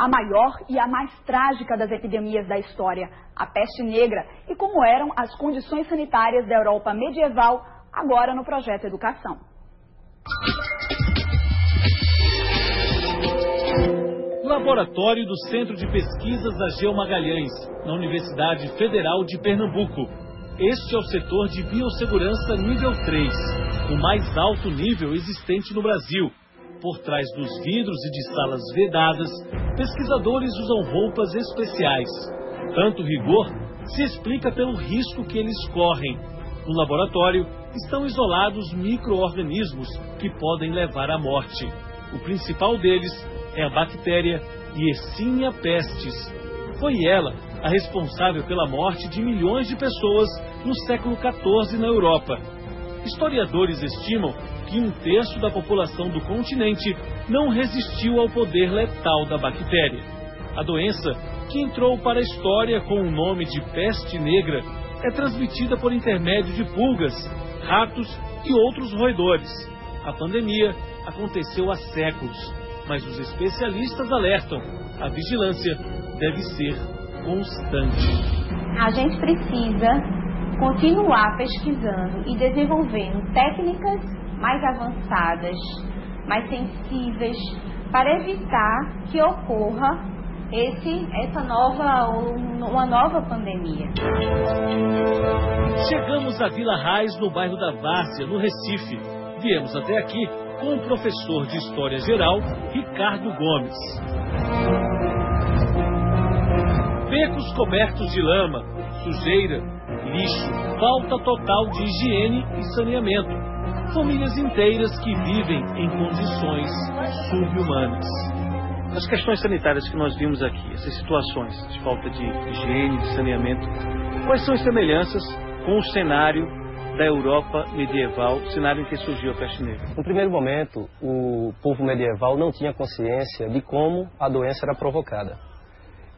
maior e a mais trágica das epidemias da história, a peste negra, e como eram as condições sanitárias da Europa medieval, agora no Projeto Educação. Laboratório do Centro de Pesquisas Ageu Magalhães, na Universidade Federal de Pernambuco. Este é o setor de biossegurança nível 3, o mais alto nível existente no Brasil. Por trás dos vidros e de salas vedadas, pesquisadores usam roupas especiais. Tanto rigor se explica pelo risco que eles correm. No laboratório estão isolados micro-organismos que podem levar à morte. O principal deles é a bactéria Yersinia pestis. Foi ela a responsável pela morte de milhões de pessoas no século XIV na Europa. Historiadores estimam que 1/3 da população do continente não resistiu ao poder letal da bactéria. A doença, que entrou para a história com o nome de peste negra, é transmitida por intermédio de pulgas, ratos e outros roedores. A pandemia aconteceu há séculos, mas os especialistas alertam: a vigilância deve ser constante. A gente precisa continuar pesquisando e desenvolvendo técnicas mais avançadas, mais sensíveis, para evitar que ocorra uma nova pandemia. Chegamos à Vila Raiz, no bairro da Várzea, no Recife. Viemos até aqui com o professor de História Geral, Ricardo Gomes. Becos cobertos de lama, sujeira, lixo, falta total de higiene e saneamento. Famílias inteiras que vivem em condições subhumanas. As questões sanitárias que nós vimos aqui, essas situações de falta de higiene, de saneamento, quais são as semelhanças com o cenário da Europa medieval, cenário em que surgiu a peste negra? No primeiro momento, o povo medieval não tinha consciência de como a doença era provocada.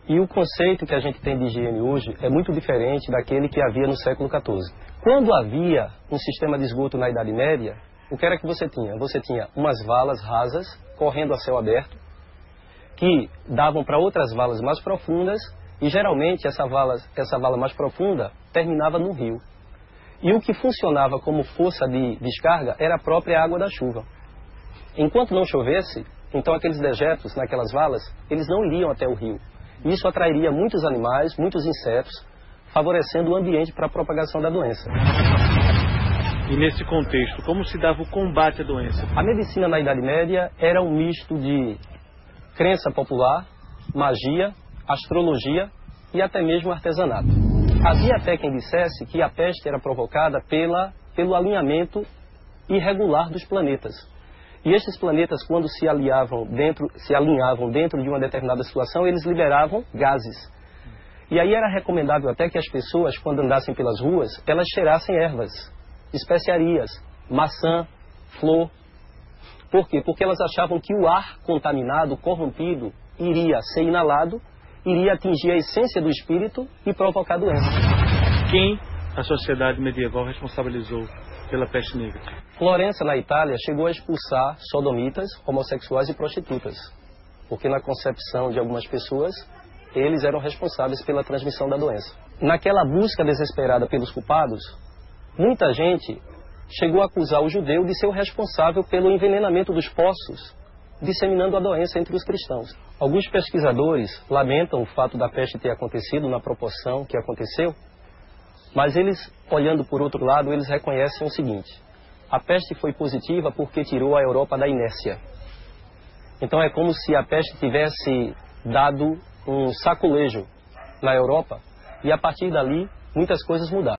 E o conceito que a gente tem de higiene hoje é muito diferente daquele que havia no século XIV. Quando havia um sistema de esgoto na Idade Média, o que era que você tinha? Você tinha umas valas rasas correndo a céu aberto, que davam para outras valas mais profundas, e geralmente essa vala mais profunda terminava no rio. E o que funcionava como força de descarga era a própria água da chuva. Enquanto não chovesse, então aqueles dejetos naquelas valas, eles não iriam até o rio. Isso atrairia muitos animais, muitos insetos, favorecendo o ambiente para a propagação da doença. E nesse contexto, como se dava o combate à doença? A medicina na Idade Média era um misto de crença popular, magia, astrologia e até mesmo artesanato. Havia até quem dissesse que a peste era provocada pelo alinhamento irregular dos planetas. E estes planetas, quando se alinhavam dentro de uma determinada situação, eles liberavam gases. E aí era recomendável até que as pessoas, quando andassem pelas ruas, elas cheirassem ervas, especiarias, maçã, flor. Por quê? Porque elas achavam que o ar contaminado, corrompido, iria ser inalado, iria atingir a essência do espírito e provocar doença. Quem a sociedade medieval responsabilizou pela peste negra? Florença, na Itália, chegou a expulsar sodomitas, homossexuais e prostitutas, porque na concepção de algumas pessoas, eles eram responsáveis pela transmissão da doença. Naquela busca desesperada pelos culpados, muita gente chegou a acusar o judeu de ser o responsável pelo envenenamento dos poços, disseminando a doença entre os cristãos. Alguns pesquisadores lamentam o fato da peste ter acontecido na proporção que aconteceu, mas eles, olhando por outro lado, eles reconhecem o seguinte: a peste foi positiva porque tirou a Europa da inércia. Então é como se a peste tivesse dado um saculejo na Europa e a partir dali muitas coisas mudaram.